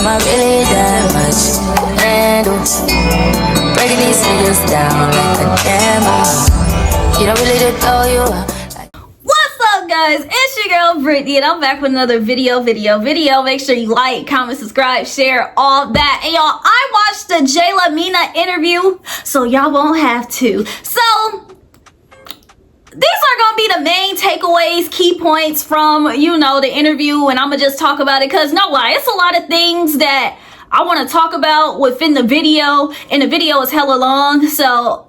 Am I really that much to handle? Breaking these niggas down like a camel. You don't really know you are. What's up, guys? It's your girl Brittany, and I'm back with another video. Make sure you like, comment, subscribe, share, all that. And y'all, I watched the JELAMINAH interview, so y'all won't have to. So these are gonna be the main takeaways, key points from, you know, the interview, and I'm gonna just talk about it because no lie, it's a lot of things that I want to talk about within the video, and the video is hella long, so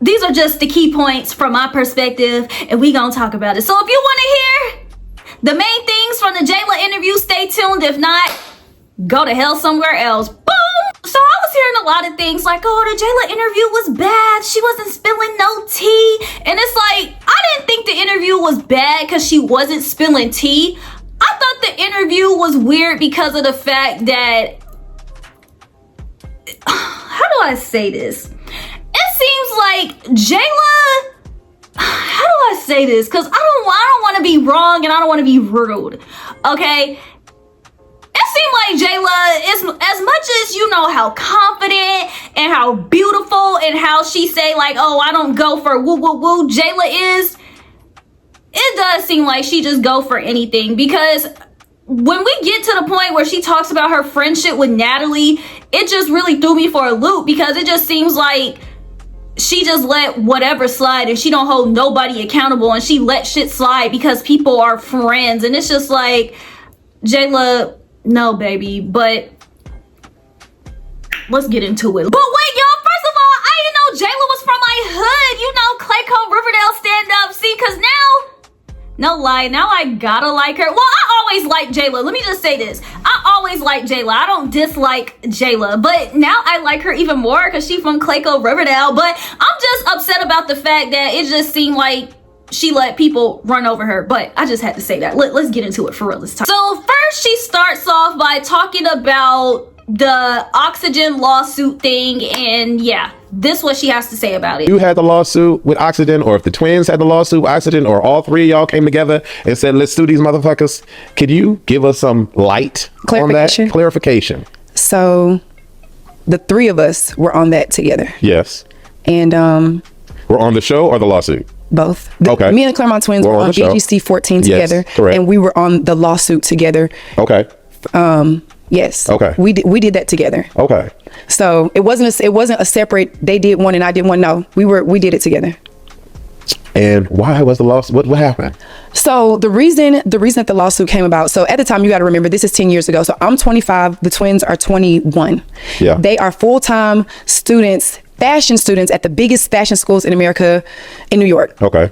these are just the key points from my perspective, and we gonna talk about it. So if you want to hear the main things from the Jela interview, stay tuned. If not, go to hell somewhere else. Boom! So I was hearing a lot of things like, oh, the Jela interview was bad. She wasn't spilling no tea. And it's like, I didn't think the interview was bad because she wasn't spilling tea. I thought the interview was weird because of the fact that, how do I say this? It seems like Jela, how do I say this? Because I don't want to be wrong and I don't want to be rude, okay? It seemed like Jela is, as much as, you know, how confident and how beautiful and how she say like, oh, I don't go for woo woo woo Jela is, it does seem like she just go for anything. Because when we get to the point where she talks about her friendship with Natalie, it just really threw me for a loop, because it just seems like she just let whatever slide and she don't hold nobody accountable, and she let shit slide because people are friends. And it's just like, Jela, no baby. But let's get into it. But wait, y'all, first of all, I didn't know Jela was from my hood, you know, Clayco, Riverdale, stand up. See, because now, no lie, now I gotta like her. Well, I always liked Jela. Let me just say this. I always liked Jela. I don't dislike Jela. But now I like her even more because she's from Clayco, Riverdale. But I'm just upset about the fact that it just seemed like she let people run over her. But I just had to say that. Let's get into it for real this time. So first, she starts off by talking about the Oxygen lawsuit thing. And yeah, this is what she has to say about it. You had the lawsuit with Oxygen, or if the twins had the lawsuit with Oxygen, or all three of y'all came together and said, let's sue these motherfuckers. Could you give us some light on that? Clarification. So the three of us were on that together. Yes. And we're on the show or the lawsuit? Both. Okay. Me and the Claremont twins were on BGC 14 together. Yes, correct. And we were on the lawsuit together. Okay. Yes. Okay. We did that together. Okay. So it wasn't a separate, they did one and I did one. No, we did it together. And why was the lawsuit? What happened? So the reason that the lawsuit came about, so at the time, you got to remember, this is 10 years ago. So I'm 25, the twins are 21. Yeah. They are full-time students, fashion students at the biggest fashion schools in America, in New York. Okay.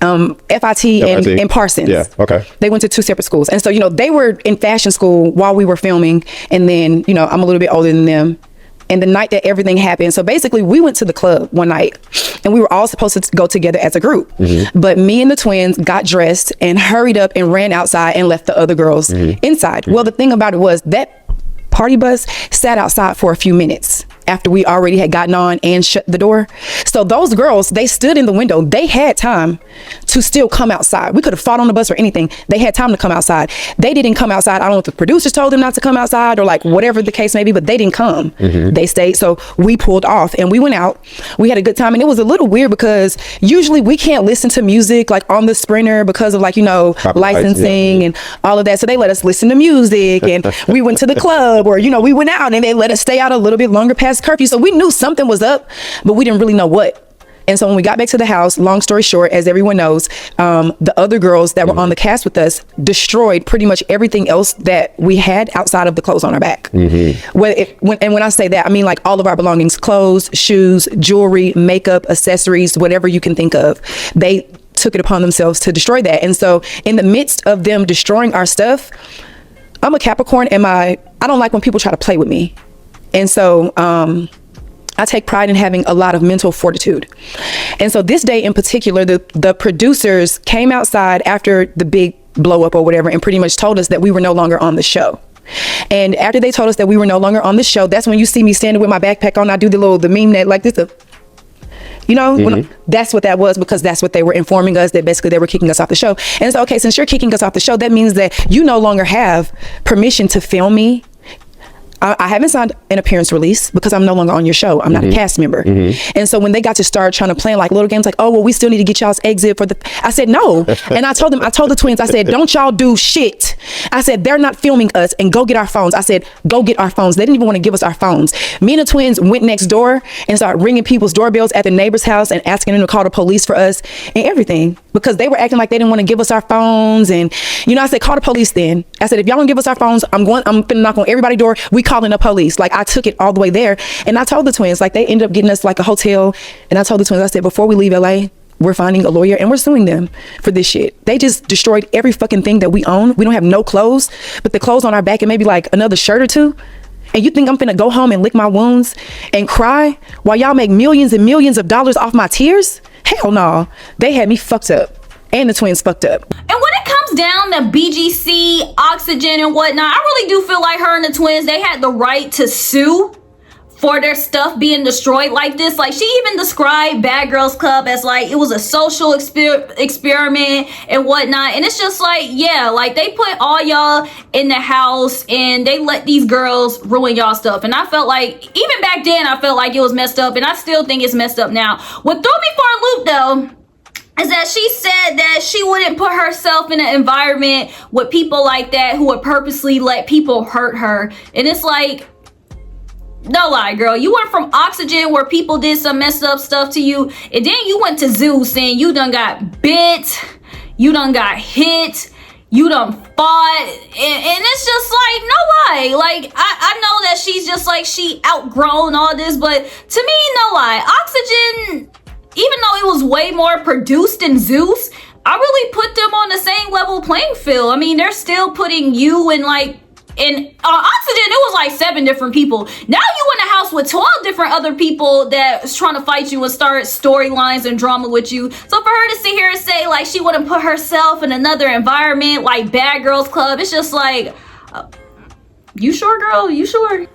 FIT and Parsons. Yeah, okay. They went to two separate schools. And so, you know, they were in fashion school while we were filming. And then, you know, I'm a little bit older than them. And the night that everything happened, so basically we went to the club one night and we were all supposed to go together as a group. Mm-hmm. But me and the twins got dressed and hurried up and ran outside and left the other girls inside. Well, the thing about it was that party bus sat outside for a few minutes after we already had gotten on and shut the door. So those girls, they stood in the window. They had time to still come outside. We could have fought on the bus or anything. They had time to come outside. They didn't come outside. I don't know if the producers told them not to come outside or like whatever the case may be, but they didn't come. They stayed. So we pulled off and we went out. We had a good time. And it was a little weird because usually we can't listen to music like on the Sprinter because of like, you know, licensing and all of that. So they let us listen to music and we went to the club, or, you know, we went out and they let us stay out a little bit longer past curfew. So we knew something was up, but we didn't really know what. And so when we got back to the house, long story short, as everyone knows, the other girls that were on the cast with us destroyed pretty much everything else that we had outside of the clothes on our back. When I say that, I mean like all of our belongings, clothes, shoes, jewelry, makeup, accessories, whatever you can think of. They took it upon themselves to destroy that. And so in the midst of them destroying our stuff, I'm a Capricorn and I don't like when people try to play with me. And so I take pride in having a lot of mental fortitude. And so this day in particular, the producers came outside after the big blow up or whatever and pretty much told us that we were no longer on the show. And after they told us that we were no longer on the show, that's when you see me standing with my backpack on. I do the meme that like this, you know, that's what that was, because that's what they were informing us, that basically they were kicking us off the show. And so, okay, since you're kicking us off the show, that means that you no longer have permission to film me I haven't signed an appearance release because I'm no longer on your show. I'm not a cast member. And so when they got to start trying to play like little games, like, oh, well, we still need to get y'all's exit for the, I said, no. And I told the twins, I said, don't y'all do shit. I said, they're not filming us, and go get our phones. I said, go get our phones. They didn't even want to give us our phones. Me and the twins went next door and started ringing people's doorbells at the neighbor's house and asking them to call the police for us and everything, because they were acting like they didn't want to give us our phones. And, you know, I said, call the police then. I said, if y'all don't give us our phones, I'm finna knock on everybody's door. We calling the police. Like, I took it all the way there. And I told the twins, like, they ended up getting us like a hotel. And I told the twins, I said, before we leave LA, we're finding a lawyer and we're suing them for this shit. They just destroyed every fucking thing that we own. We don't have no clothes, but the clothes on our back and maybe like another shirt or two. And you think I'm finna go home and lick my wounds and cry while y'all make millions and millions of dollars off my tears? Hell no. They had me fucked up, and the twins fucked up. And when it comes down to BGC, Oxygen, and whatnot, I really do feel like her and the twins, they had the right to sue for their stuff being destroyed like this. Like, she even described Bad Girls Club as like it was a social experiment and whatnot. And it's just like, yeah, like they put all y'all in the house and they let these girls ruin y'all stuff. And I felt like, even back then, I felt like it was messed up, and I still think it's messed up now. What threw me for a loop though is that she said that she wouldn't put herself in an environment with people like that who would purposely let people hurt her. And it's like, no lie, girl. You went from Oxygen where people did some messed up stuff to you, and then you went to Zeus and you done got bit, you done got hit, you done fought, and it's just like, no lie. Like, I know that she's just like, she outgrown all this, but to me, no lie. Oxygen, even though it was way more produced than Zeus, I really put them on the same level playing field. I mean, they're still putting you in like, in Oxygen, it was like 7 different people. Now you in a house with 12 different other people that's trying to fight you and start storylines and drama with you. So for her to sit here and say like she wouldn't put herself in another environment like Bad Girls Club, it's just like, you sure, girl? You sure?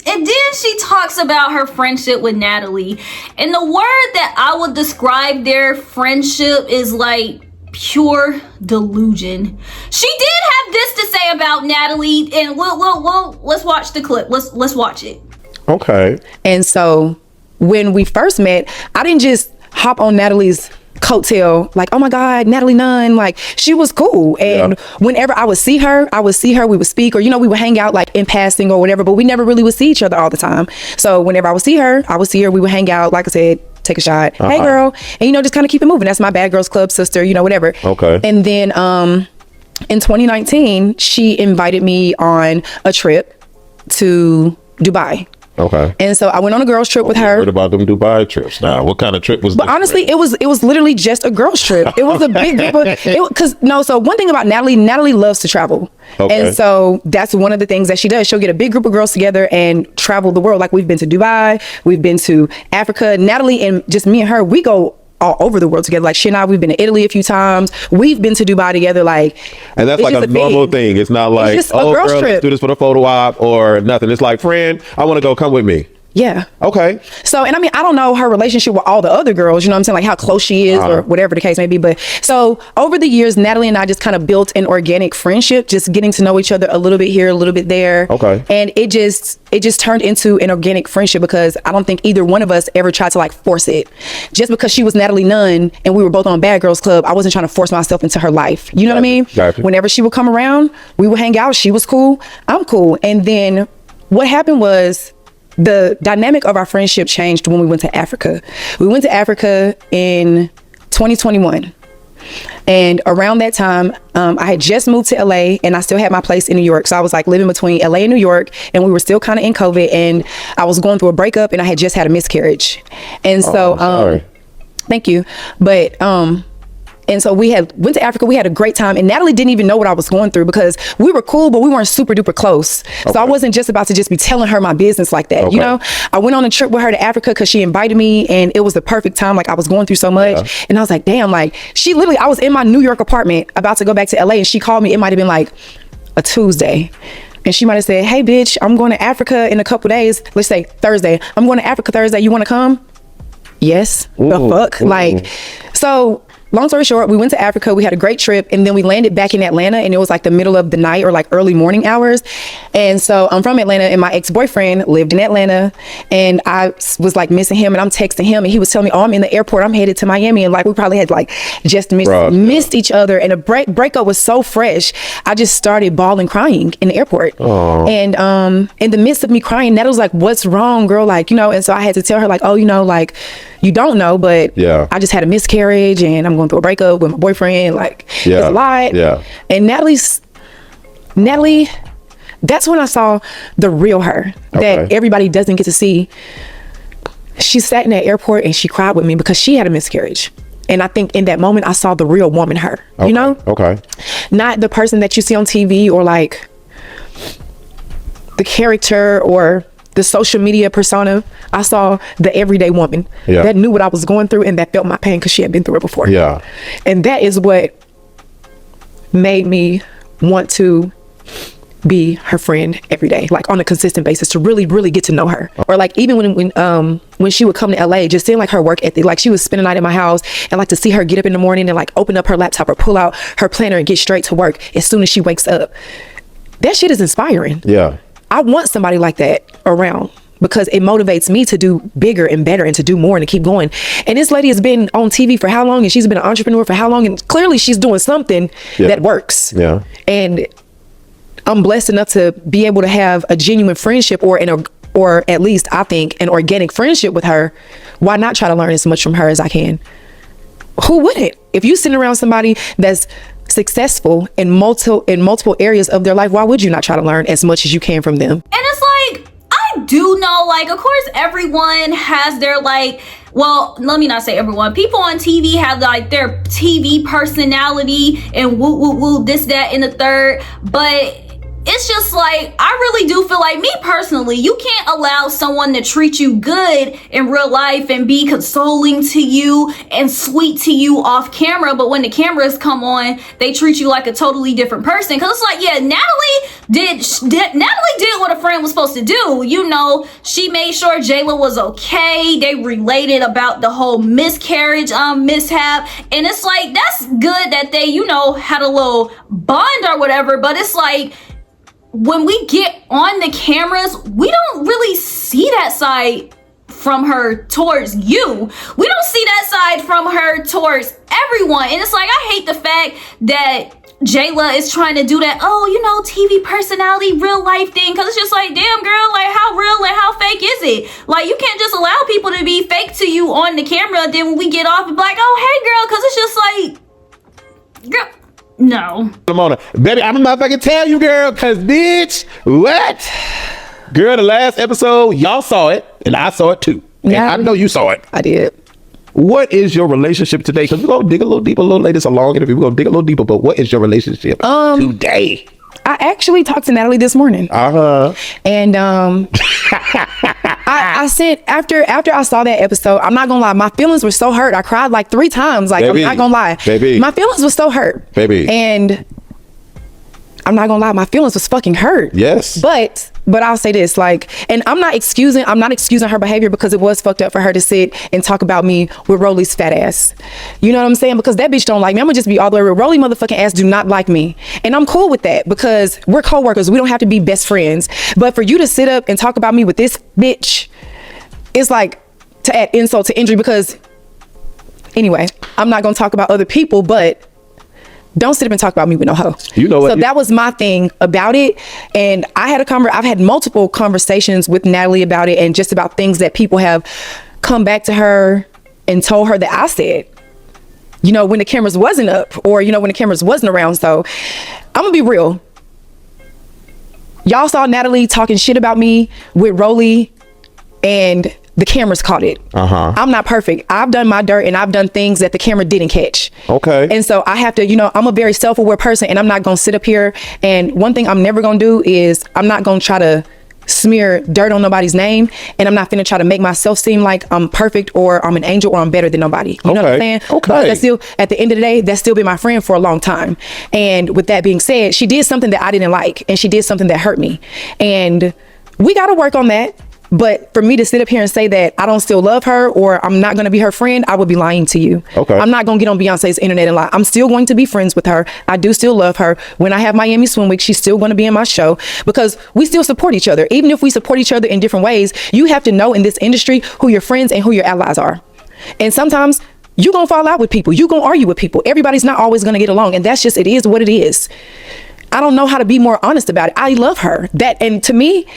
And then she talks about her friendship with Natalie. And the word that I would describe their friendship is like pure delusion. She did have this to say about Natalie, and let's watch the clip. Let's watch it. Okay. And so when we first met, I didn't just hop on Natalie's coattail like, oh my God, Natalie Nunn, like she was cool. And whenever I would see her, we would speak, or, you know, we would hang out like in passing or whatever, but we never really would see each other all the time. So whenever I would see her, we would hang out, like I said, take a shot, hey girl, and, you know, just kind of keep it moving. That's my Bad Girls Club sister, you know, whatever. Okay. And then in 2019, she invited me on a trip to Dubai. Okay. And so I went on a girls trip with her. Heard about them Dubai trips. Now, what kind of trip was? But honestly, it was literally just a girls trip. It was a big group of, so one thing about Natalie loves to travel. Okay. And so that's one of the things that she does. She'll get a big group of girls together and travel the world. Like, we've been to Dubai, we've been to Africa. Natalie and just me and her, we go all over the world together. Like, she and I, we've been to Italy a few times. We've been to Dubai together. Like, and that's like a normal thing. It's not like, it's just a girls trip. Let's do this for the photo op or nothing. It's like, friend, I want to go, come with me. Yeah. Okay. So, and I mean, I don't know her relationship with all the other girls, you know what I'm saying? Like how close she is or whatever the case may be. But so over the years, Natalie and I just kind of built an organic friendship, just getting to know each other a little bit here, a little bit there. Okay. And it just turned into an organic friendship because I don't think either one of us ever tried to like force it. Just because she was Natalie Nunn and we were both on Bad Girls Club, I wasn't trying to force myself into her life. You know what I mean? Gotcha. Whenever she would come around, we would hang out. She was cool. I'm cool. And then what happened was, the dynamic of our friendship changed when we went to Africa. We went to Africa in 2021. And around that time, I had just moved to LA and I still had my place in New York. So I was like living between LA and New York, and we were still kind of in COVID, and I was going through a breakup and I had just had a miscarriage. And so, sorry. Thank you. But, and so we went to Africa. We had a great time. And Natalie didn't even know what I was going through because we were cool, but we weren't super duper close. Okay. So I wasn't just about to just be telling her my business like that. Okay. You know, I went on a trip with her to Africa because she invited me, and it was the perfect time. Like, I was going through so much. Yeah. And I was like, damn, like I was in my New York apartment about to go back to LA, and she called me. It might've been like a Tuesday. And she might've said, hey bitch, I'm going to Africa in a couple days. Let's say Thursday. I'm going to Africa Thursday. You want to come? Yes. The fuck? Like, so long story short, we went to Africa. We had a great trip, and then we landed back in Atlanta, and it was like the middle of the night or like early morning hours. And so I'm from Atlanta, and my ex-boyfriend lived in Atlanta, and I was like missing him, and I'm texting him, and he was telling me, oh, I'm in the airport, I'm headed to Miami. And like we probably had like just missed each other, and the breakup was so fresh. I just started bawling, crying in the airport. Aww. And in the midst of me crying, Natalie was like, what's wrong, girl? Like, you know, and so I had to tell her like, oh, you know, like, you don't know, but I just had a miscarriage, and I'm going through a breakup with my boyfriend. Like, it's a lot. Yeah. And Natalie, that's when I saw the real her that everybody doesn't get to see. She sat in that airport and she cried with me because she had a miscarriage. And I think in that moment, I saw the real woman, her, you know? Not the person that you see on TV or like the character or the social media persona. I saw the everyday woman that knew what I was going through and that felt my pain because she had been through it before. Yeah. And that is what made me want to be her friend every day, like on a consistent basis, to really, really get to know her. Or like even when she would come to LA, just seeing like her work ethic, like she would spend the night at my house, and like to see her get up in the morning and like open up her laptop or pull out her planner and get straight to work as soon as she wakes up. That shit is inspiring. Yeah. I want somebody like that around because it motivates me to do bigger and better and to do more and to keep going. And this lady has been on TV for how long? And she's been an entrepreneur for how long? And clearly she's doing something that works. Yeah. And I'm blessed enough to be able to have a genuine friendship or at least I think an organic friendship with her. Why not try to learn as much from her as I can? Who wouldn't? If you sitting around somebody that's successful in multiple areas of their life, why would you not try to learn as much as you can from them? And it's like, I do know, like, of course everyone has their like, well, let me not say everyone. People on TV have like their TV personality and woo woo woo, this, that, and the third. But it's just like, I really do feel like, me personally, you can't allow someone to treat you good in real life and be consoling to you and sweet to you off camera, but when the cameras come on, they treat you like a totally different person. Because it's like, yeah, Natalie did what a friend was supposed to do. You know, she made sure Jela was okay. They related about the whole miscarriage mishap, and it's like, that's good that they, you know, had a little bond or whatever. But it's like, when we get on the cameras, we don't really see that side from her towards you. We don't see that side from her towards everyone. And it's like, I hate the fact that Jela is trying to do that, oh, you know, TV personality, real life thing. Because it's just like, damn, girl, like, how real and how fake is it? Like, you can't just allow people to be fake to you on the camera. Then when we get off, it's like, oh, hey, girl, because it's just like, girl. No. Ramona, baby, I'm not fucking tell you, girl, cause bitch, what? Girl, the last episode, y'all saw it, and I saw it too. Yeah, I know you saw it. I did. What is your relationship today? Because we're gonna dig a little deeper, a little later. It's a long interview. We're gonna dig a little deeper, but what is your relationship today? I actually talked to Natalie this morning. And I said after I saw that episode, I'm not gonna lie, my feelings were so hurt. I cried like 3 times. Like, baby, I'm not gonna lie. Baby. My feelings were so hurt. Baby. And I'm not gonna lie, my feelings was fucking hurt. Yes. But I'll say this, like, and I'm not excusing her behavior, because it was fucked up for her to sit and talk about me with Rolly's fat ass. You know what I'm saying? Because that bitch don't like me. I'm gonna just be all the way real. Rolly motherfucking ass do not like me. And I'm cool with that, because we're co-workers. We don't have to be best friends. But for you to sit up and talk about me with this bitch, it's like to add insult to injury. Because anyway, I'm not gonna talk about other people, but don't sit up and talk about me with no hoe. You know what? So that was my thing about it. And I've had multiple conversations with Natalie about it, and just about things that people have come back to her and told her that I said, you know, when the cameras wasn't up, or, you know, when the cameras wasn't around. So I'm gonna be real. Y'all saw Natalie talking shit about me with Rolly, and the cameras caught it. I'm not perfect. I've done my dirt, and I've done things that the camera didn't catch. Okay. And so I have to, you know, I'm a very self-aware person, and I'm not gonna sit up here. And one thing I'm never gonna do is, I'm not gonna try to smear dirt on nobody's name, and I'm not finna try to make myself seem like I'm perfect, or I'm an angel, or I'm better than nobody. You know what I'm saying? Okay. That's still, at the end of the day, that's still been my friend for a long time. And with that being said, she did something that I didn't like, and she did something that hurt me, and we gotta work on that. But for me to sit up here and say that I don't still love her or I'm not going to be her friend, I would be lying to you. Okay. I'm not going to get on Beyonce's internet and lie. I'm still going to be friends with her. I do still love her. When I have Miami Swim Week, she's still going to be in my show because we still support each other. Even if we support each other in different ways, you have to know in this industry who your friends and who your allies are. And sometimes you're going to fall out with people. You're going to argue with people. Everybody's not always going to get along. And that's just, it is what it is. I don't know how to be more honest about it. I love her. And to me,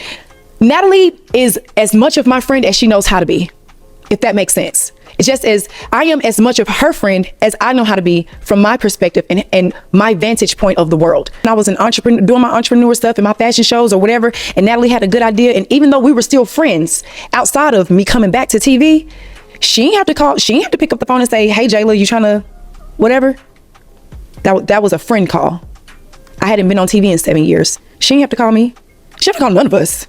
Natalie is as much of my friend as she knows how to be, if that makes sense. It's just as I am as much of her friend as I know how to be from my perspective and my vantage point of the world. And I was an entrepreneur, doing my entrepreneur stuff in my fashion shows or whatever, and Natalie had a good idea. And even though we were still friends outside of me coming back to TV, she didn't have to call, she didn't have to pick up the phone and say, hey, Jela, you trying to whatever? That was a friend call. I hadn't been on TV in 7 years. She didn't have to call me. She didn't have to call none of us.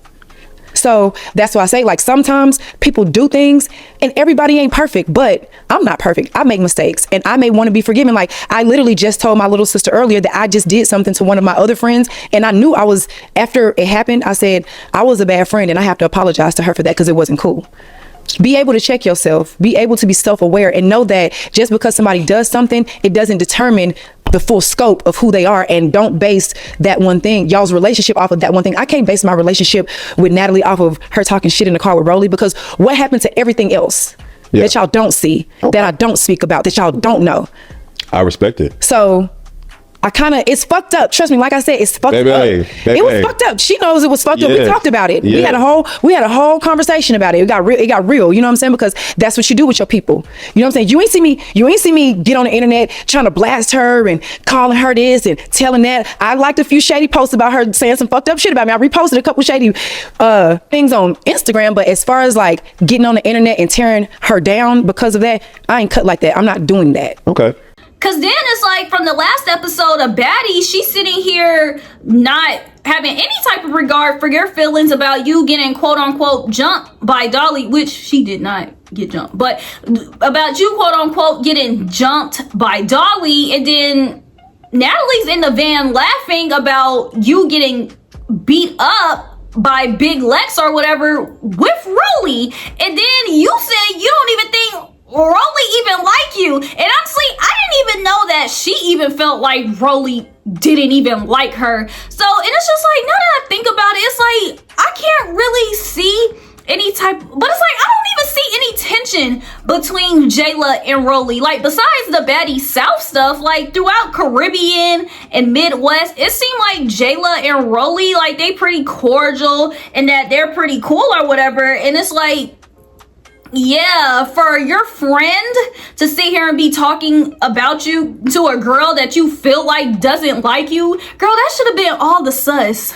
So that's why I say, like, sometimes people do things and everybody ain't perfect, but I'm not perfect. I make mistakes and I may want to be forgiven. Like, I literally just told my little sister earlier that I just did something to one of my other friends. And I knew after it happened, I said, I was a bad friend and I have to apologize to her for that because it wasn't cool. Be able to check yourself, be able to be self-aware and know that just because somebody does something, it doesn't determine the full scope of who they are. And don't base that one thing, y'all's relationship, off of that one thing. I can't base my relationship with Natalie off of her talking shit in the car with Rolly, because what happened to everything else that y'all don't see, that I don't speak about, that y'all don't know? I respect it. So it's fucked up. Trust me, like I said, it's fucked up. It was fucked up. She knows it was fucked up. We talked about it. We had a whole conversation about it. It got real, you know what I'm saying? Because that's what you do with your people. You know what I'm saying? You ain't see me get on the internet trying to blast her and calling her this and telling that. I liked a few shady posts about her saying some fucked up shit about me. I reposted a couple shady things on Instagram, but as far as like getting on the internet and tearing her down because of that, I ain't cut like that. I'm not doing that. Okay. Cause then it's like from the last episode of Baddies, she's sitting here not having any type of regard for your feelings about you getting quote unquote jumped by Dolly, which she did not get jumped, but about you quote unquote getting jumped by Dolly. And then Natalie's in the van laughing about you getting beat up by Big Lex or whatever with Rolly. And then you said you don't even think Rolly even like you. And honestly, I didn't even know that she even felt like Rolly didn't even like her. So, and it's just like, now that I think about it, it's like, I can't really see any type, but it's like, I don't even see any tension between Jela and Rolly. Like, besides the Baddie South stuff, like throughout Caribbean and Midwest, it seemed like Jela and Rolly, like they pretty cordial and that they're pretty cool or whatever. And it's like, yeah, for your friend to sit here and be talking about you to a girl that you feel like doesn't like you, girl, that should have been all the sus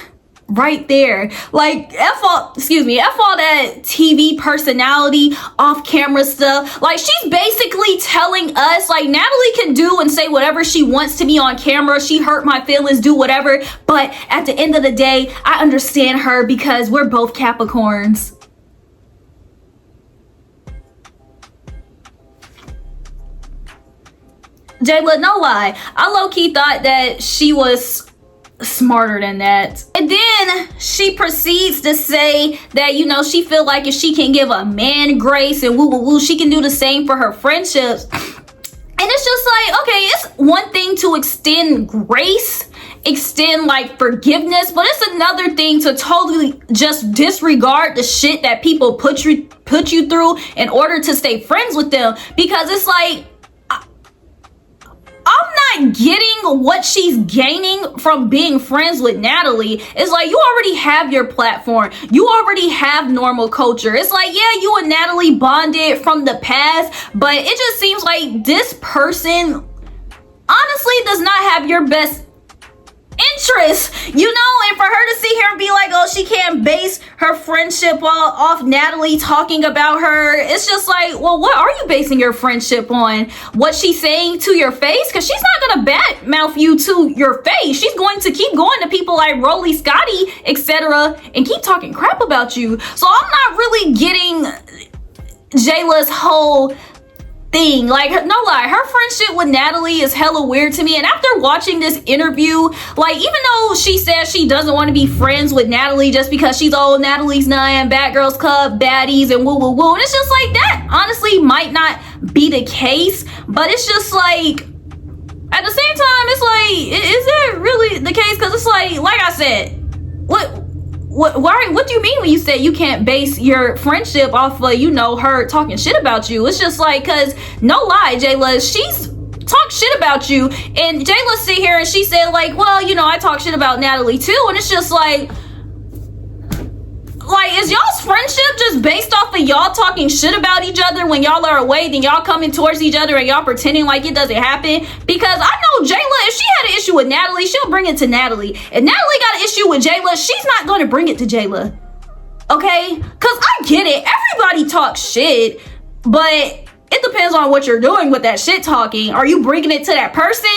right there. Like, F all that TV personality, off camera stuff. Like, she's basically telling us, like, Natalie can do and say whatever she wants to me on camera. She hurt my feelings, do whatever. But at the end of the day, I understand her because we're both Capricorns. Jela, no lie, I low-key thought that she was smarter than that. And then she proceeds to say that, you know, she feel like if she can give a man grace and woo, she can do the same for her friendships. And it's just like, okay, it's one thing to extend grace, extend like forgiveness, but it's another thing to totally just disregard the shit that people put you through in order to stay friends with them. Because it's like, I'm not getting what she's gaining from being friends with Natalie. It's like, you already have your platform. You already have normal culture. It's like, yeah, you and Natalie bonded from the past, but it just seems like this person honestly does not have your best interest, you know? And for her to sit here and be like, oh, she can't base her friendship off Natalie talking about her, it's just like, well, what are you basing your friendship on? What she's saying to your face? Because she's not gonna badmouth you to your face. She's going to keep going to people like Jela Scotty, etc., and keep talking crap about you. So I'm not really getting Jela's whole thing. Like, no lie, her friendship with Natalie is hella weird to me. And after watching this interview, like, even though she says she doesn't want to be friends with Natalie just because she's old, Natalie's 9, Bad Girls Club, Baddies, and woo woo woo, and it's just like, that honestly might not be the case, but it's just like, at the same time, it's like, is it really the case? Because it's like I said, what do you mean when you say you can't base your friendship off of, you know, her talking shit about you? It's just like, because no lie, Jela, she's talked shit about you, and Jela sit here and she said like, well, you know, I talk shit about Natalie too, and it's just like, is y'all's friendship just based off of y'all talking shit about each other when y'all are away, then y'all coming towards each other and y'all pretending like it doesn't happen? Because I know Jela, if she had an issue with Natalie, she'll bring it to Natalie. If Natalie got an issue with Jela, she's not going to bring it to Jela. Okay? Because I get it. Everybody talks shit, but it depends on what you're doing with that shit talking. Are you bringing it to that person?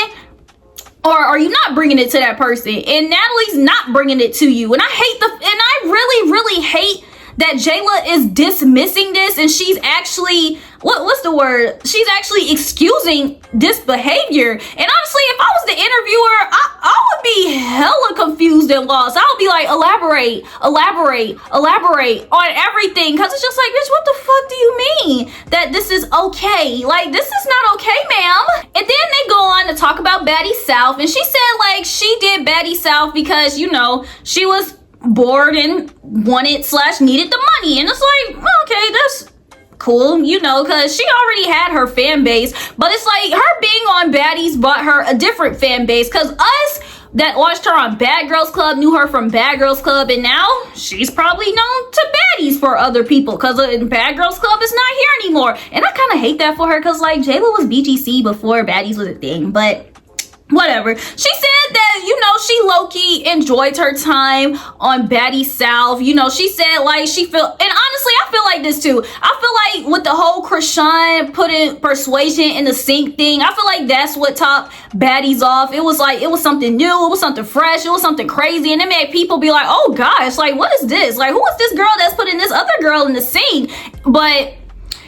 Or are you not bringing it to that person? And Natalie's not bringing it to you. And I really, really hate that Jela is dismissing this, and she's actually, what's the word? She's actually excusing this behavior. And honestly, if I was the interviewer, I would be hella confused and lost. I would be like, elaborate on everything. Cause it's just like, bitch, what the fuck do you mean that this is okay? Like, this is not okay, ma'am. And then they go on to talk about Baddies South, and she said like she did Baddies South because, you know, she was bored and wanted/needed the money. And it's like, okay, that's cool, you know, because she already had her fan base. But it's like, her being on Baddies bought her a different fan base, because us that watched her on Bad Girls Club knew her from Bad Girls Club, and now she's probably known to Baddies for other people, because Bad Girls Club is not here anymore. And I kind of hate that for her, because like, Jela was BGC before Baddies was a thing, but whatever. She said that, you know, she low-key enjoyed her time on Baddies South. You know, she said like she feel, and honestly, I feel like this too. I feel like with the whole Krishan putting Persuasion in the sink thing, I feel like that's what topped Baddies off. It was like, it was something new, it was something fresh, it was something crazy, and it made people be like, oh gosh, like, what is this? Like, who is this girl that's putting this other girl in the sink? But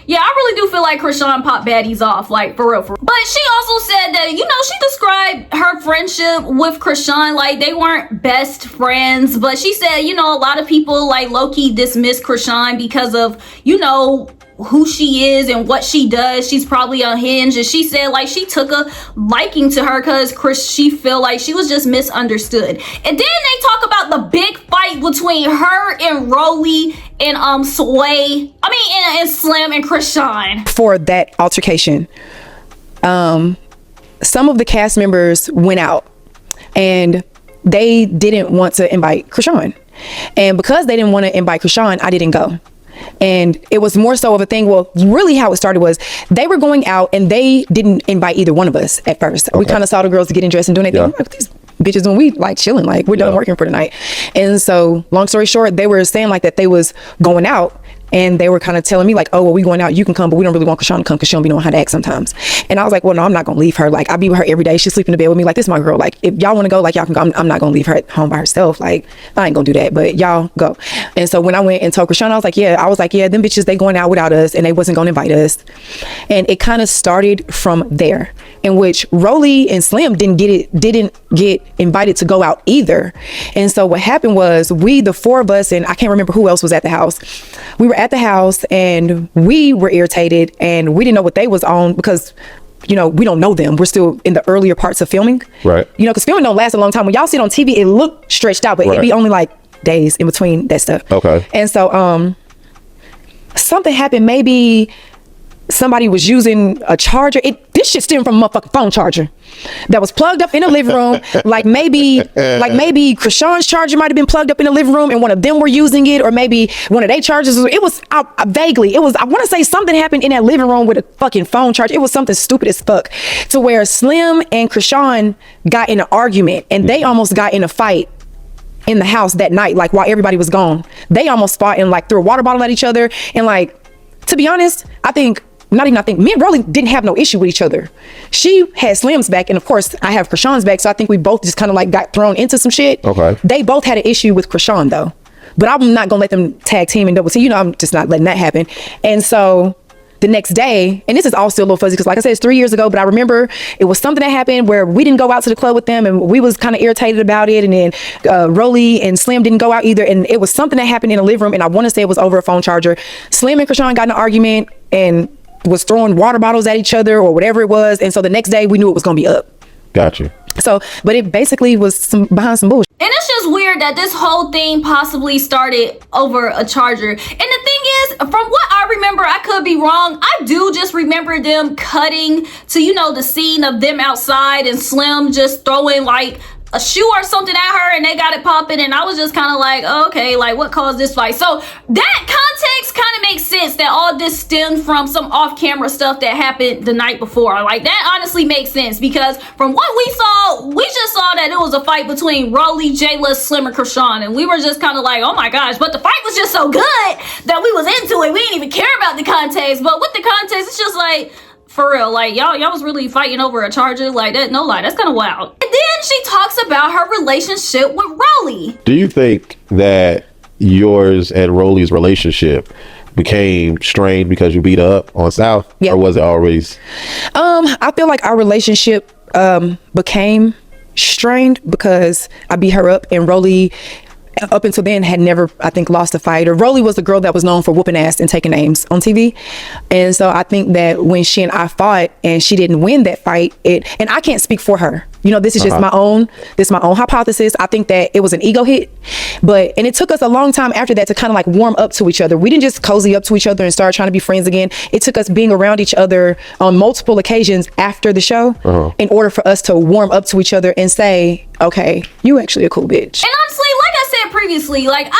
yeah, I really do feel like Krishan popped Baddies off, like, for real. But she also said that, you know, she described her friendship with Krishan like they weren't best friends. But she said, you know, a lot of people, like, low-key dismiss Krishan because of, you know, who she is and what she does. She's probably unhinged, and she said like she took a liking to her because she feel like she was just misunderstood. And then they talk about the big fight between her and Rolly and Sway, and Slim and Krishan. For that altercation, some of the cast members went out and they didn't want to invite Krishan, and because they didn't want to invite Krishan, I didn't go. And it was more so of a thing. Well, really how it started was they were going out and they didn't invite either one of us at first. Okay. We kind of saw the girls getting dressed and doing their thing. Like, these bitches when we like chilling, like we're done working for the night. And so long story short, they were saying like that they was going out, and they were kind of telling me like, oh, well, we going out, you can come, but we don't really want Krishan to come because she don't be knowing how to act sometimes. And I was like, well, no, I'm not gonna leave her. Like, I be with her every day. She sleep in the bed with me. Like, this is my girl. Like, if y'all want to go, like, y'all can go. I'm not gonna leave her at home by herself. Like, I ain't gonna do that, but y'all go. And so when I went and told Krishan, I was like, yeah, them bitches, they going out without us, and they wasn't gonna invite us. And it kind of started from there, in which Rolly and Slim didn't get invited to go out either. And so what happened was, the four of us, and I can't remember who else was at the house. We were at the house and we were irritated, and we didn't know what they was on because, you know, we don't know them. We're still in the earlier parts of filming. Right. You know, because filming don't last a long time. When y'all see it on TV, it look stretched out, but it be only like days in between that stuff. Okay. And so something happened. Maybe somebody was using a charger. This shit stemmed from a motherfucking phone charger that was plugged up in the living room. like maybe Krishan's charger might have been plugged up in the living room and one of them were using it, or maybe one of their chargers. It was vaguely. It was. I want to say something happened in that living room with a fucking phone charger. It was something stupid as fuck, to where Slim and Krishan got in an argument, and they almost got in a fight in the house that night. Like, while everybody was gone, they almost fought and like threw a water bottle at each other. And like, to be honest, I think me and Rolly didn't have no issue with each other. She had Slim's back, and of course I have Krishan's back, so I think we both just kind of like got thrown into some shit. Okay. They both had an issue with Krishan though, but I'm not gonna let them tag team and double team. You know, I'm just not letting that happen. And so the next day, and this is all still a little fuzzy because like I said, it's 3 years ago, but I remember it was something that happened where we didn't go out to the club with them, and we was kind of irritated about it. And then Rolly and Slim didn't go out either, and it was something that happened in the living room, and I want to say it was over a phone charger. Slim and Krishan got in an argument and was throwing water bottles at each other or whatever it was, and so the next day we knew it was gonna be up. Gotcha. So, but it basically was behind some bullshit. And it's just weird that this whole thing possibly started over a charger. And the thing is, from what I remember, I could be wrong, I do just remember them cutting to, you know, the scene of them outside and Slim just throwing like a shoe or something at her and they got it popping, and I was just kind of like, oh, okay, like what caused this fight? So that context kind of makes sense that all this stemmed from some off-camera stuff that happened the night before. Like that honestly makes sense, because from what we saw, we just saw that it was a fight between Rolly, Jela, Slim, and Krishan, and we were just kind of like, oh my gosh, but the fight was just so good that we was into it. We didn't even care about the context, but with the context, it's just like, for real, like y'all was really fighting over a charger like that. No lie, that's kind of wild. And then she talks about her relationship with Rolly. Do you think that yours and Rolly's relationship became strained because you beat up on South? Yeah. Or was it always? I feel like our relationship became strained because I beat her up, and Rolly up until then had never, I think, lost a fight. Or Rolly was the girl that was known for whooping ass and taking names on TV. And so I think that when she and I fought and she didn't win that fight, and I can't speak for her. You know, this is just my own hypothesis. I think that it was an ego hit, and it took us a long time after that to kind of like warm up to each other. We didn't just cozy up to each other and start trying to be friends again. It took us being around each other on multiple occasions after the show in order for us to warm up to each other and say, okay, you actually a cool bitch. And honestly, like I said previously, like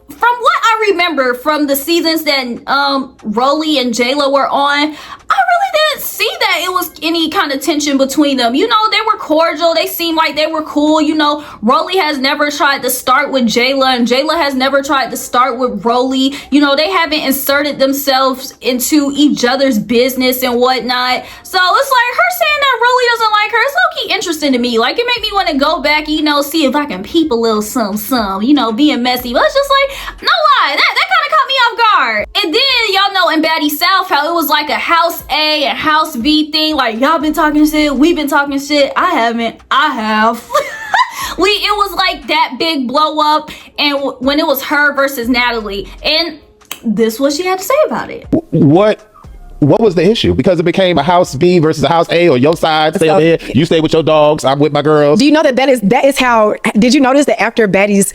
from what I remember from the seasons that Rolly and Jela were on, I really didn't see that it was any kind of tension between them. You know, they were cordial. They seemed like they were cool. You know, Rolly has never tried to start with Jela, and Jela has never tried to start with Rolly. You know, they haven't inserted themselves into each other's business and whatnot. So it's like her saying that Rolly doesn't like her, it's low-key interesting to me. Like, it made me want to go back, you know, see if I can peep a little some, you know, being messy. But it's just like, no lie, that kind of caught me off guard. And then y'all know in Baddies South how it was like a house A and house B thing. Like, y'all been talking shit, we've been talking shit. I haven't. I have. It was like that big blow up, and when it was her versus Natalie, and this is what she had to say about it. What was the issue? Because it became a house B versus a house A, or your side stay over here, you stay with your dogs, I'm with my girls. Do you know that is how? Did you notice that after Baddies,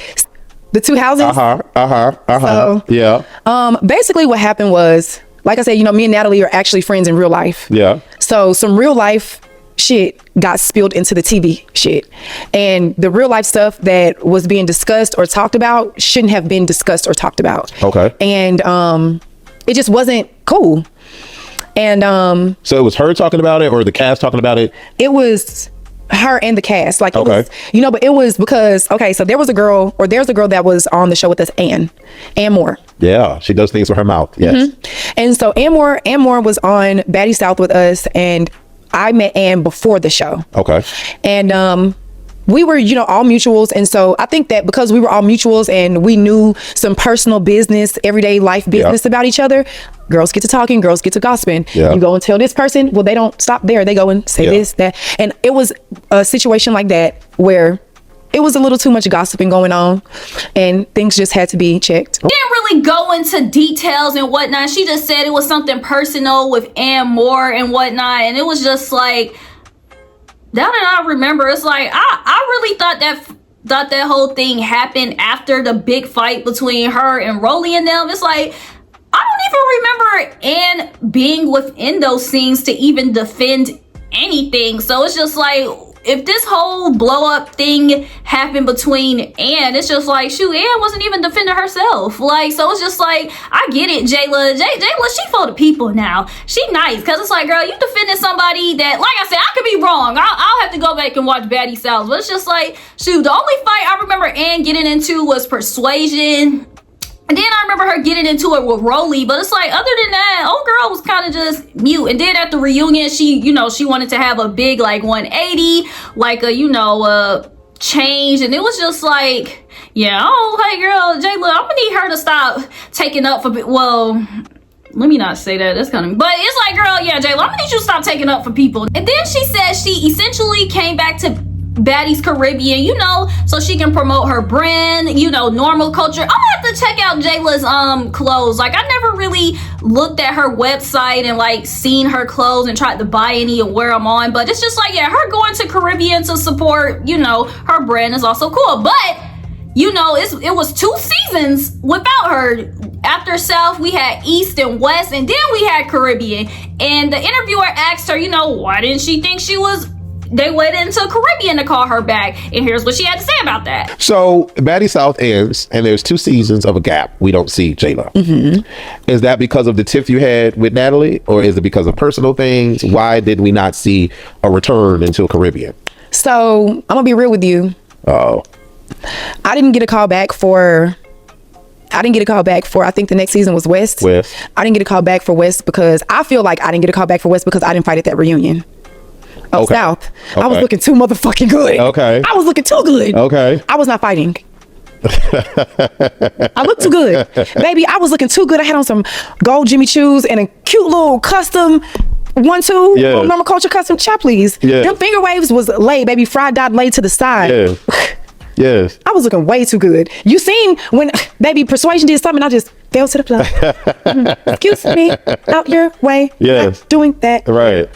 the two houses? So, yeah. Basically, what happened was, like I said, you know, me and Natalie are actually friends in real life. Yeah. So some real life shit got spilled into the TV shit, and the real life stuff that was being discussed or talked about shouldn't have been discussed or talked about. Okay. And it just wasn't cool. And so it was her talking about it, or the cast talking about it? It was her and the cast. Like, it okay. was, you know, but it was because, okay, so there's a girl that was on the show with us, Ann Moore. Yeah, she does things with her mouth. Yes. And so Ann Moore was on Baddies South with us, and I met Ann before the show. Okay. And we were, you know, all mutuals. And so I think that because we were all mutuals and we knew some personal business, everyday life business about each other, girls get to talking, girls get to gossiping. Yeah. You go and tell this person, well, they don't stop there. They go and say this, that. And it was a situation like that where it was a little too much gossiping going on, and things just had to be checked. Didn't really go into details and whatnot. She just said it was something personal with Ann Moore and whatnot. And it was just like, now that I remember, it's like, I really thought that whole thing happened after the big fight between her and Rolly and them. It's like, I don't even remember Ann being within those scenes to even defend anything. So it's just like, if this whole blow up thing happened between Ann, it's just like, shoot, Ann wasn't even defending herself. Like, so it's just like, I get it, Jela, she for the people now. She nice, because it's like, girl, you defending somebody that, like I said, I could be wrong. I'll have to go back and watch Baddies South. But it's just like, shoot, the only fight I remember Ann getting into was Persuasion. And then I remember her getting into it with Rolly, but it's like, other than that, old girl was kind of just mute. And then at the reunion, she wanted to have a big, like, 180, like a, change. And it was just like, yeah, oh, hey, girl, Jayla, I'm gonna need her to stop taking up for, well, let me not say that. That's kind of, but it's like, girl, yeah, Jayla, I'm gonna need you to stop taking up for people. And then she said she essentially came back to Baddies Caribbean, you know, so she can promote her brand, you know, normal culture. I'm gonna have to check out Jayla's clothes. Like, I never really looked at her website and like seen her clothes and tried to buy any and wear them on, but it's just like, yeah, her going to Caribbean to support, you know, her brand is also cool. But you know, it was 2 seasons without her. After South, we had East and West, and then we had Caribbean. And the interviewer asked her, you know, why didn't she think they waited until Caribbean to call her back? And here's what she had to say about that. So Baddies South ends, and there's 2 seasons of a gap. We don't see Jela. Is that because of the tiff you had with Natalie, or is it because of personal things? Why did we not see a return until Caribbean? So I'm gonna be real with you. Oh. I didn't get a call back for I think the next season was West. I didn't get a call back for West because I feel like I didn't get a call back for West because I didn't fight at that reunion. Okay. South. I was looking too motherfucking good. Okay. I was looking too good. Okay. I was not fighting. I looked too good. Baby, I was looking too good. I had on some gold Jimmy Choos and a cute little custom 1-2 normal culture custom chop, please. Them finger waves was laid, baby, fried dot laid to the side. Yes. I was looking way too good. You seen when baby Persuasion did something, I just fell to the floor. Excuse me, out your way. Yes. Not doing that. Right.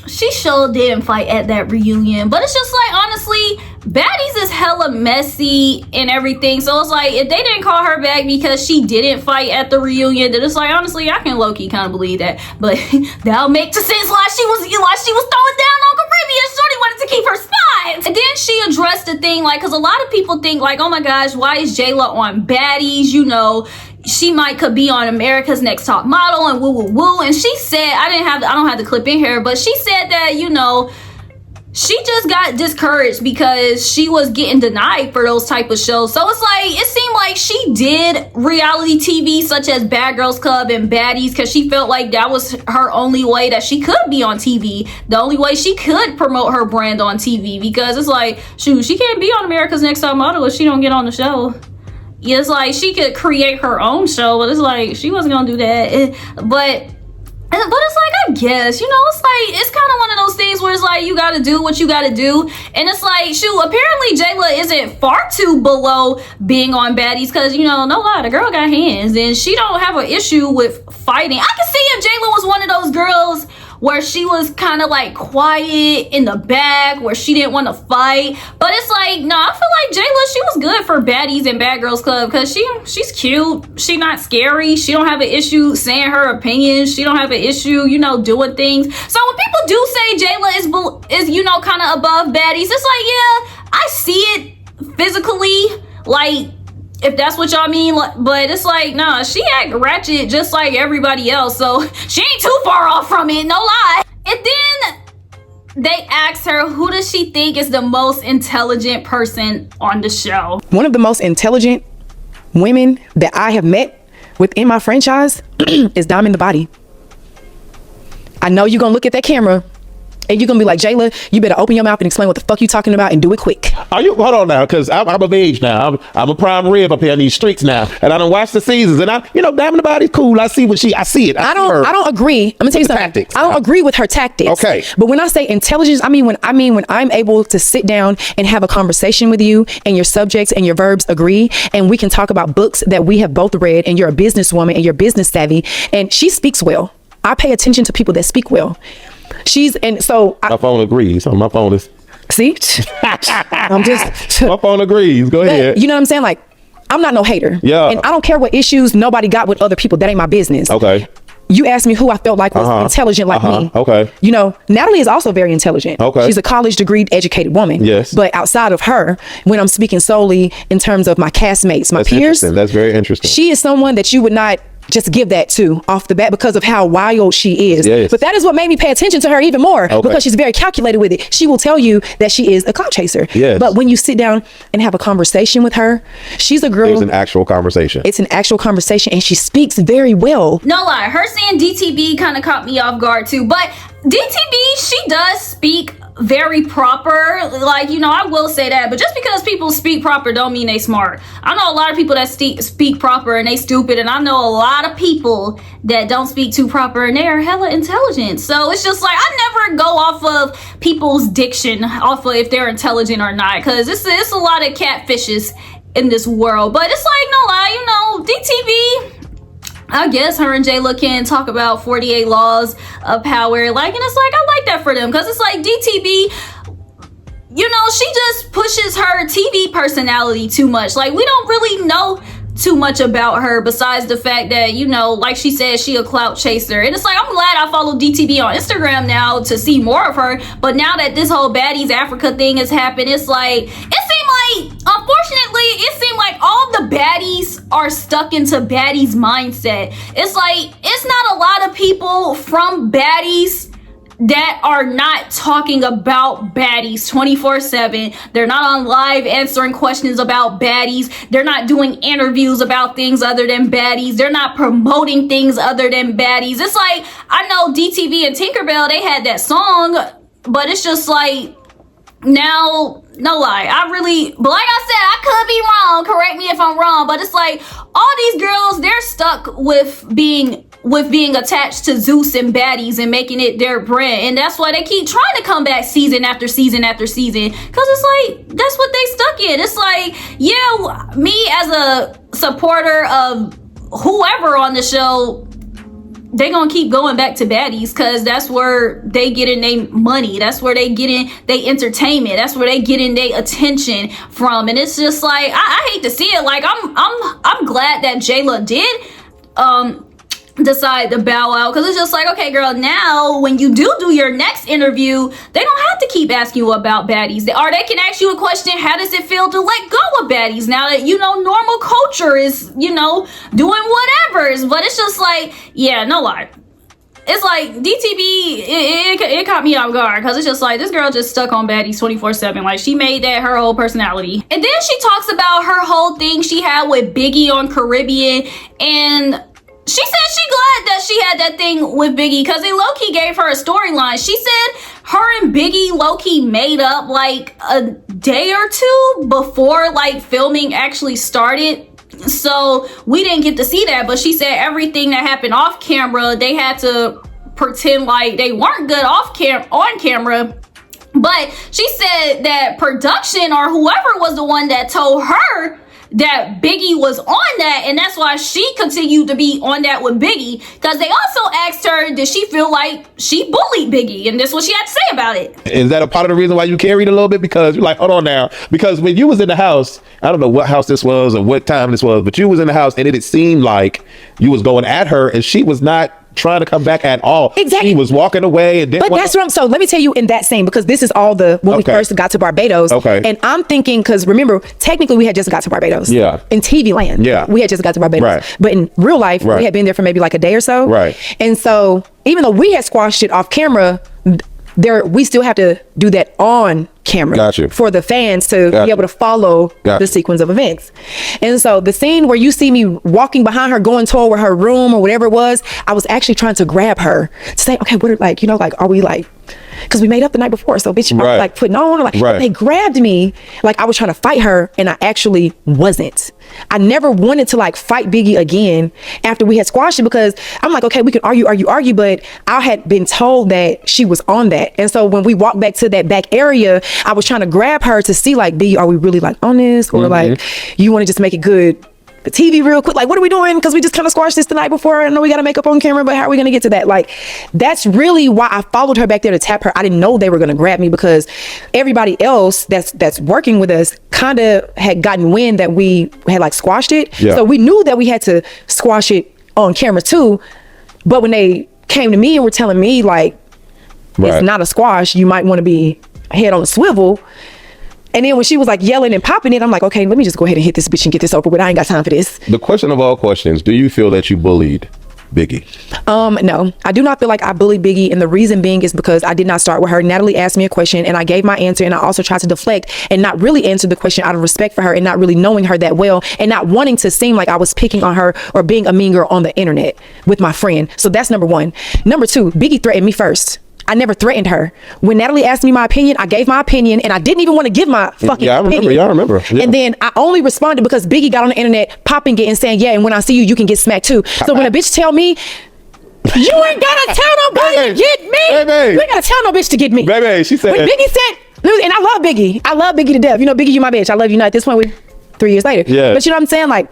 She sure didn't fight at that reunion, but it's just like, honestly, Baddies is hella messy and everything. So it's like, if they didn't call her back because she didn't fight at the reunion, then it's like, honestly, I can low-key kind of believe that. But that'll make sense why she was throwing down on Caribbean. Shorty wanted to keep her spot. And then she addressed the thing, like, because a lot of people think like, oh my gosh, why is Jela on Baddies? You know, she could be on America's Next Top Model and woo woo woo. And she said, I don't have the clip in here, but she said that, you know, she just got discouraged because she was getting denied for those type of shows. So it's like, it seemed like she did reality TV such as Bad Girls Club and Baddies because she felt like that was her only way that she could be on TV. The only way she could promote her brand on TV, because it's like, shoot, she can't be on America's Next Top Model if she don't get on the show. Yeah, it's like she could create her own show, but it's like she wasn't gonna do that. But it's like, I guess, you know, it's like, it's kind of one of those things where it's like, you gotta do what you gotta do. And it's like, shoot, apparently Jela isn't far too below being on Baddies, because, you know, no lie, the girl got hands and she don't have an issue with fighting. I can see if Jela was one of those girls where she was kind of like quiet in the back, where she didn't want to fight. But it's like, no, I feel like Jela, she was good for Baddies and Bad Girls Club because she's cute. She not scary. She don't have an issue saying her opinions. She don't have an issue, you know, doing things. So when people do say Jela is you know, kind of above Baddies, it's like, yeah, I see it physically, like, if that's what y'all mean, but it's like, nah, she act ratchet just like everybody else, so she ain't too far off from it, no lie. And then they asked her, who does she think is the most intelligent person on the show? One of the most intelligent women that I have met within my franchise is Diamond the Body. I know you're gonna look at that camera and you're gonna be like, Jela, you better open your mouth and explain what the fuck you talking about and do it quick. Are you, hold on now, because I'm of age now. I'm a prime rib up here in these streets now, and I don't watch the seasons. And I, you know, Diamond the Body's cool. I see it. I don't agree. I'm gonna tell you something. Tactics. I don't agree with her tactics. Okay. But when I say intelligence, I mean when I'm able to sit down and have a conversation with you, and your subjects and your verbs agree, and we can talk about books that we have both read, and you're a businesswoman and you're business savvy, and she speaks well. I pay attention to people that speak well. My phone agrees. So my phone is. See, I'm just. My phone agrees. Go ahead. You know what I'm saying? Like, I'm not no hater. Yeah. And I don't care what issues nobody got with other people. That ain't my business. Okay. You asked me who I felt like was intelligent like me. Okay. You know, Natalie is also very intelligent. Okay. She's a college degree educated woman. Yes. But outside of her, when I'm speaking solely in terms of my castmates, my peers. That's very interesting. She is someone that you would not just give that to off the bat because of how wild she is. Yes. But that is what made me pay attention to her even more, because she's very calculated with it. She will tell you that she is a clout chaser. Yes. But when you sit down and have a conversation with her, she's a girl. It's an actual conversation. It's an actual conversation, and she speaks very well. No lie, her saying DTB kind of caught me off guard too. But DTB, she does speak very proper, like, you know, I will say that, but just because people speak proper don't mean they smart. I know a lot of people that speak proper and they stupid, and I know a lot of people that don't speak too proper and they're hella intelligent. So it's just like, I never go off of people's diction, off of if they're intelligent or not, because it's a lot of catfishes in this world. But it's like, no lie, you know, DTV, I guess her and Jela can talk about 48 laws of power, like, and it's like, I like that for them, because it's like DTB, you know, she just pushes her TV personality too much. Like, we don't really know too much about her besides the fact that, you know, like she said, she a clout chaser. And it's like, I'm glad I follow DTV on Instagram now to see more of her, but now that this whole Baddies Africa thing has happened, it's like, it seemed like, unfortunately, it seemed like all the baddies are stuck into Baddies mindset. It's like, it's not a lot of people from Baddies that are not talking about Baddies 24/7. They're not on live answering questions about Baddies. They're not doing interviews about things other than Baddies. They're not promoting things other than Baddies. It's like, I know DTV and Tinkerbell, they had that song, but it's just like, now, no lie, but like I said, I could be wrong, correct me if I'm wrong, but it's like, all these girls, they're stuck with being attached to Zeus and Baddies and making it their brand, and that's why they keep trying to come back season after season after season, because it's like, that's what they stuck in. It's like, yeah, me as a supporter of whoever on the show, they gonna keep going back to Baddies, because that's where they get in their money, that's where they get in their entertainment, that's where they get in their attention from. And it's just like, I hate to see it. Like, I'm glad that Jela did decide to bow out, because it's just like, okay girl, now when you do your next interview, they don't have to keep asking you about Baddies, or they can ask you a question, how does it feel to let go of Baddies now that, you know, normal culture is, you know, doing whatever. But it's just like, yeah, no lie, it's like DTV, it caught me off guard, because it's just like, this girl just stuck on Baddies 24/7. Like, she made that her whole personality. And then she talks about her whole thing she had with Biggie on Caribbean, and she said she glad that she had that thing with Biggie, because they low-key gave her a storyline. She said her and Biggie low-key made up like a day or two before like filming actually started. So we didn't get to see that, but she said everything that happened off camera, they had to pretend like they weren't good on camera. But she said that production or whoever was the one that told her that Biggie was on that, and that's why she continued to be on that with Biggie, because they also asked her, did she feel like she bullied Biggie, and this is what she had to say about it. Is that a part of the reason why you carried a little bit? Because you're like, hold on now, because when you was in the house, I don't know what house this was or what time this was, but you was in the house and it seemed like you was going at her and she was not trying to come back at all. Exactly. He was walking away and but that's what I'm, so let me tell you in that scene, because this is all when we first got to Barbados. Okay. And I'm thinking, because remember, technically we had just got to Barbados. Yeah. In TV land. Yeah. We had just got to Barbados. Right. But in real life, Right. we had been there for maybe like a day or so. Right. And so even though we had squashed it off camera, we still have to do that on camera. Gotcha. For the fans to be able to follow the sequence of events. And so the scene where you see me walking behind her, going toward her room or whatever it was, I was actually trying to grab her to say, okay, what are, like, you know, like, are we like, because we made up the night before, so bitch, Right. I'm like putting on, like, Right. they grabbed me like I was trying to fight her, and I actually wasn't. I never wanted to like fight Biggie again after we had squashed it, because I'm like, okay, we can argue, but I had been told that she was on that. And so when we walked back to that back area, I was trying to grab her to see like, Biggie, are we really like on this, or like you want to just make it good the TV real quick, like what are we doing, because we just kind of squashed this the night before. I know we got to make up on camera, but how are we going to get to that? Like, that's really why I followed her back there to tap her. I didn't know they were going to grab me, because everybody else that's working with us kind of had gotten wind that we had like squashed it. Yeah. So we knew that we had to squash it on camera too. But when they came to me and were telling me like, it's not a squash, you might want to be head on a swivel. And then when she was like yelling and popping it, I'm like, okay, let me just go ahead and hit this bitch and get this over with. I ain't got time for this. The question of all questions, do you feel that you bullied Biggie? No, I do not feel like I bullied Biggie, and the reason being is because I did not start with her. Natalie asked me a question and I gave my answer, and I also tried to deflect and not really answer the question out of respect for her and not really knowing her that well and not wanting to seem like I was picking on her or being a mean girl on the internet with my friend. So that's number one. Number two, Biggie threatened me first. I never threatened her. When Natalie asked me my opinion, I gave my opinion, and I didn't even want to give my fucking opinion. Yeah, I remember. Yeah. And then I only responded because Biggie got on the internet popping it and saying, yeah, and when I see you, you can get smacked too. So when a bitch tell me, you ain't gotta tell nobody to get me. Baby. You ain't gotta tell no bitch to get me. Baby, she said. When Biggie said, and I love Biggie. I love Biggie to death. You know, Biggie, you my bitch. I love you. Now at this point, we 3 years later. Yeah. But you know what I'm saying? Like,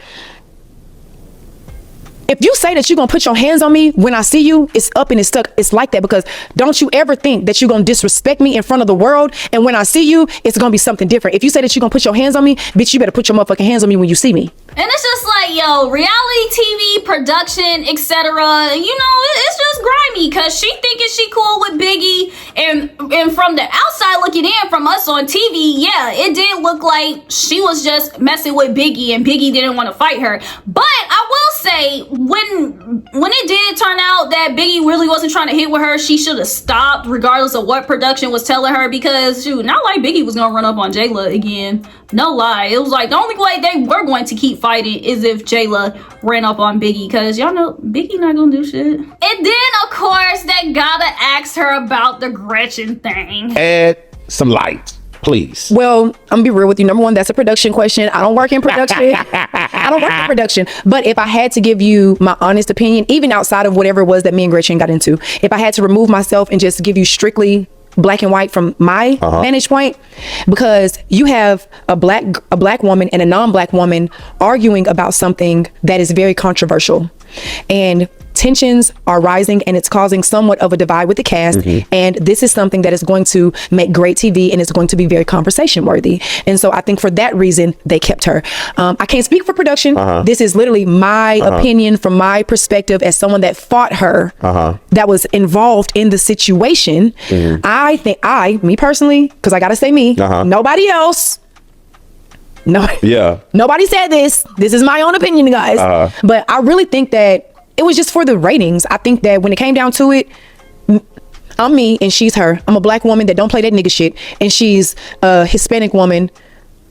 if you say that you're gonna put your hands on me when I see you, it's up and it's stuck. It's like that, because don't you ever think that you're gonna disrespect me in front of the world, and when I see you, it's gonna be something different. If you say that you're gonna put your hands on me, bitch, you better put your motherfucking hands on me when you see me. And it's just like, yo, reality TV, production, etc. You know, it's just grimy because she thinking she cool with Biggie, and from the outside looking in, from us on TV, yeah, it did look like she was just messing with Biggie, and Biggie didn't want to fight her. But I will say, when it did turn out that Biggie really wasn't trying to hit with her, she should have stopped, regardless of what production was telling her, because shoot, not like Biggie was gonna run up on Jela again. No lie. It was like the only way they were going to keep fighting is if Jela ran up on Biggie, because y'all know Biggie not gonna do shit. And then of course they gotta ask her about the Gretchen thing. Add some light, please. Well, I'm gonna be real with you. Number one, that's a production question. I don't work in production. I don't work in production. But if I had to give you my honest opinion, even outside of whatever it was that me and Gretchen got into, if I had to remove myself and just give you strictly black and white from my vantage point, because you have a black woman and a non-black woman arguing about something that is very controversial, and tensions are rising, and it's causing somewhat of a divide with the cast. And this is something that is going to make great TV, and it's going to be very conversation worthy. And so I think for that reason, they kept her. I can't speak for production. This is literally my opinion from my perspective as someone that fought her, that was involved in the situation. I think me personally, because I gotta say me, nobody else, nobody said this. This is my own opinion, guys. But I really think that it was just for the ratings. I think that when it came down to it, I'm me and she's her. I'm a black woman that don't play that nigga shit, and she's a Hispanic woman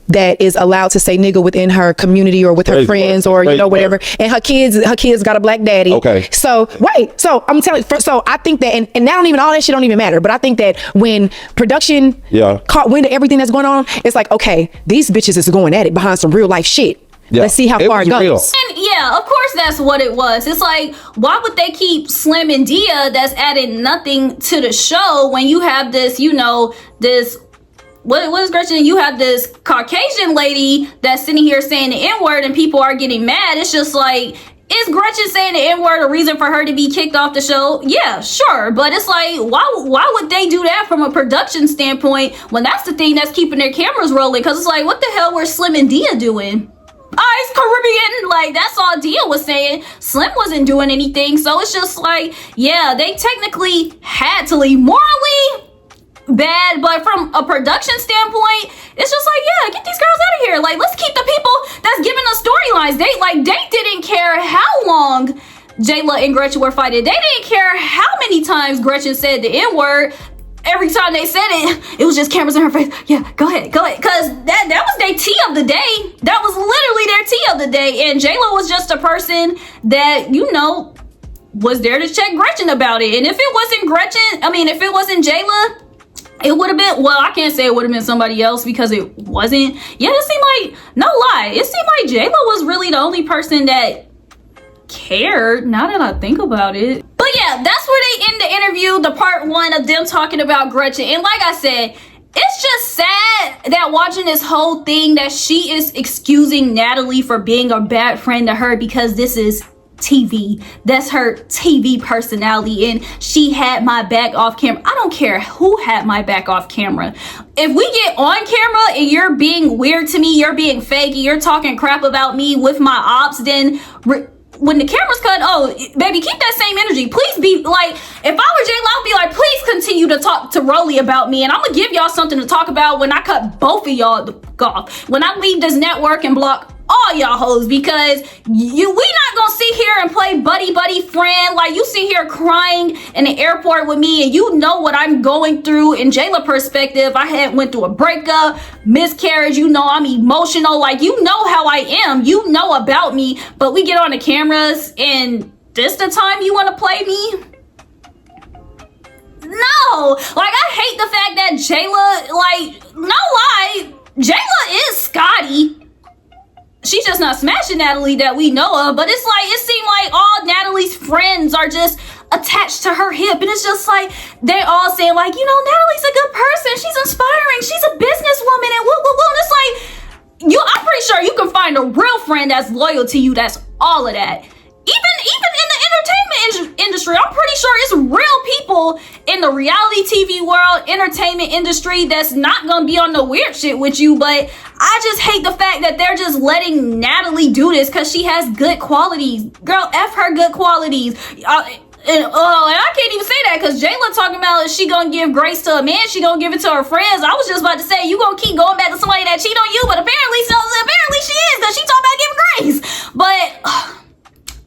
that is allowed to say nigga within her community or with her friends or you know whatever. And her kids got a black daddy. Okay. So so I'm telling you, so I think that, and that don't even, all that shit don't even matter. But I think that when production caught wind of everything that's going on, it's like, okay, these bitches is going at it behind some real life shit. Let's see how far it goes. Real. And yeah, of course that's what it was. It's like, why would they keep Slim and Dia that's adding nothing to the show when you have this, you know, this, what is Gretchen? You have this Caucasian lady that's sitting here saying the N-word and people are getting mad. It's just like, is Gretchen saying the N-word a reason for her to be kicked off the show? Yeah, sure. But it's like, why would they do that from a production standpoint when that's the thing that's keeping their cameras rolling? Because it's like, what the hell were Slim and Dia doing? Eyes Caribbean, like that's all Dia was saying. Slim wasn't doing anything, so it's just like, yeah, they technically had to leave. Morally bad, but from a production standpoint, it's just like, yeah, get these girls out of here. Like, let's keep the people that's giving us storylines. They didn't care how long Jela and Gretchen were fighting. They didn't care how many times Gretchen said the N-word. Every time they said it, it was just cameras in her face. Yeah, go ahead. Because that was their tea of the day. That was literally their tea of the day. And Jayla was just a person that, you know, was there to check Gretchen about it. And if it wasn't Gretchen, if it wasn't Jayla, it would have been, well, I can't say it would have been somebody else because it wasn't. Yeah, it seemed like, no lie, it seemed like Jayla was really the only person that cared, now that I think about it. But yeah, that's where they end the interview, the part one of them talking about Gretchen. And like I said, it's just sad that watching this whole thing that she is excusing Natalie for being a bad friend to her because this is TV. That's her TV personality, and she had my back off camera. I don't care who had my back off camera. If we get on camera and you're being weird to me, you're being fake, and you're talking crap about me with my ops, then when the camera's cut, oh, baby, keep that same energy. Please be like, if I were Jayla, I'd be like, please continue to talk to Rolly about me, and I'm gonna give y'all something to talk about when I cut both of y'all off. When I leave this network and block all y'all hoes, because we not gonna sit here and play buddy friend. Like, you sit here crying in the airport with me, and you know what I'm going through. In Jayla perspective, I had went through a breakup, miscarriage, you know, I'm emotional, like, you know how I am, you know about me, but we get on the cameras and this the time you want to play me? No, like I hate the fact that Jela, like, no lie, Jela is Scotty. She's just not smashing Natalie that we know of, but it's like, it seemed like all Natalie's friends are just attached to her hip, and it's just like, they all saying like, you know, Natalie's a good person, she's inspiring, she's a businesswoman, and woo woo woo, and it's like, I'm pretty sure you can find a real friend that's loyal to you, that's all of that. Even in the entertainment industry, I'm pretty sure it's real people in the reality TV world, entertainment industry, that's not gonna be on the weird shit with you. But I just hate the fact that they're just letting Natalie do this because she has good qualities. Girl, F her good qualities. And I can't even say that because Jayla talking about she gonna give grace to a man, she gonna give it to her friends. I was just about to say you gonna keep going back to somebody that cheat on you, but apparently she is, because she talking about giving grace. But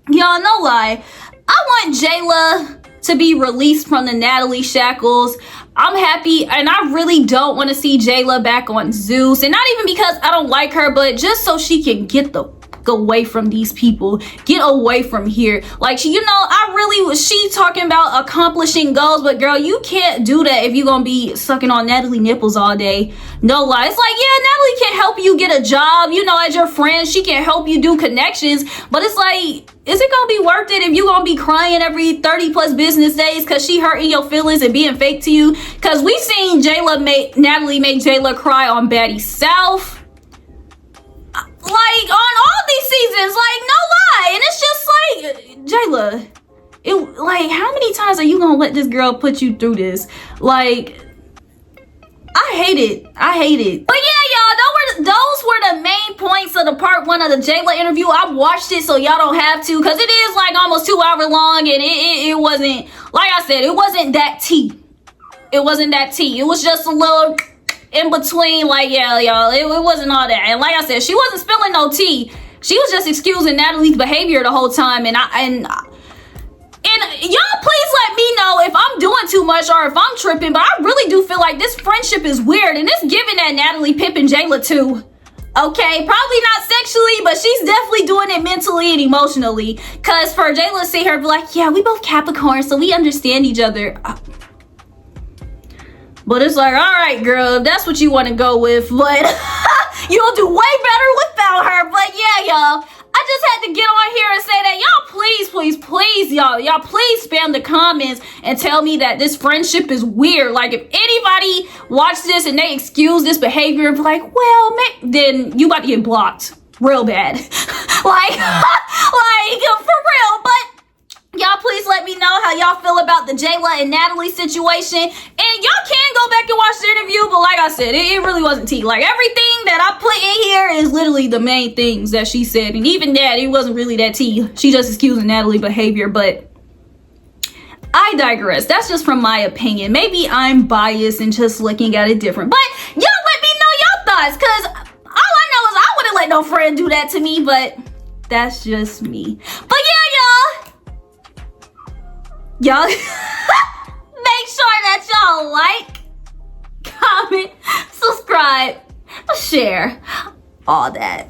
y'all, no lie, I want Jayla to be released from the Natalie shackles. I'm happy, and I really don't want to see Jayla back on Zeus, and not even because I don't like her, but just so she can get the away from these people, get away from here. Like, she, you know, she talking about accomplishing goals, but girl, you can't do that if you're gonna be sucking on Natalie nipples all day. No lie. It's like, yeah, Natalie can help you get a job, you know, as your friend, she can help you do connections, but it's like, is it gonna be worth it if you gonna be crying every 30 plus business days because she hurting your feelings and being fake to you? Because we seen Natalie make Jayla cry on Baddies South, like on all these seasons, like, no lie. And it's just like, Jayla, like, how many times are you gonna let this girl put you through this? Like, I hate it. But yeah, y'all, those were the main points of the part 1 of the Jayla interview. I watched it so y'all don't have to, because it is like almost 2 hours long, and it wasn't, like I said, it wasn't that tea. It wasn't that tea. It was just a little in between, like, yeah, y'all, it wasn't all that. And like I said, she wasn't spilling no tea. She was just excusing Natalie's behavior the whole time. And y'all, please let me know if I'm doing too much or if I'm tripping. But I really do feel like this friendship is weird, and it's giving that Natalie pimping Jayla too. Okay, probably not sexually, but she's definitely doing it mentally and emotionally. Cause for Jayla to see her be like, yeah, we both Capricorn, so we understand each other. But it's like, all right, girl, if that's what you want to go with, but you'll do way better without her. But yeah, y'all, I just had to get on here and say that y'all, please, y'all please spam the comments and tell me that this friendship is weird. Like, if anybody watch this and they excuse this behavior and be like, well, then you about to get blocked real bad. like for real. But y'all, please let me know how y'all feel about the Jayla and Natalie situation. And y'all can go back and watch the interview, but like I said, it really wasn't tea. Like, everything that I put in here is literally the main things that she said. And even that, it wasn't really that tea. She just excusing Natalie behavior, but I digress. That's just from my opinion. Maybe I'm biased and just looking at it different. But y'all let me know your thoughts, because all I know is I wouldn't let no friend do that to me, but that's just me. But yeah, y'all, make sure that y'all like, comment, subscribe, share, all that.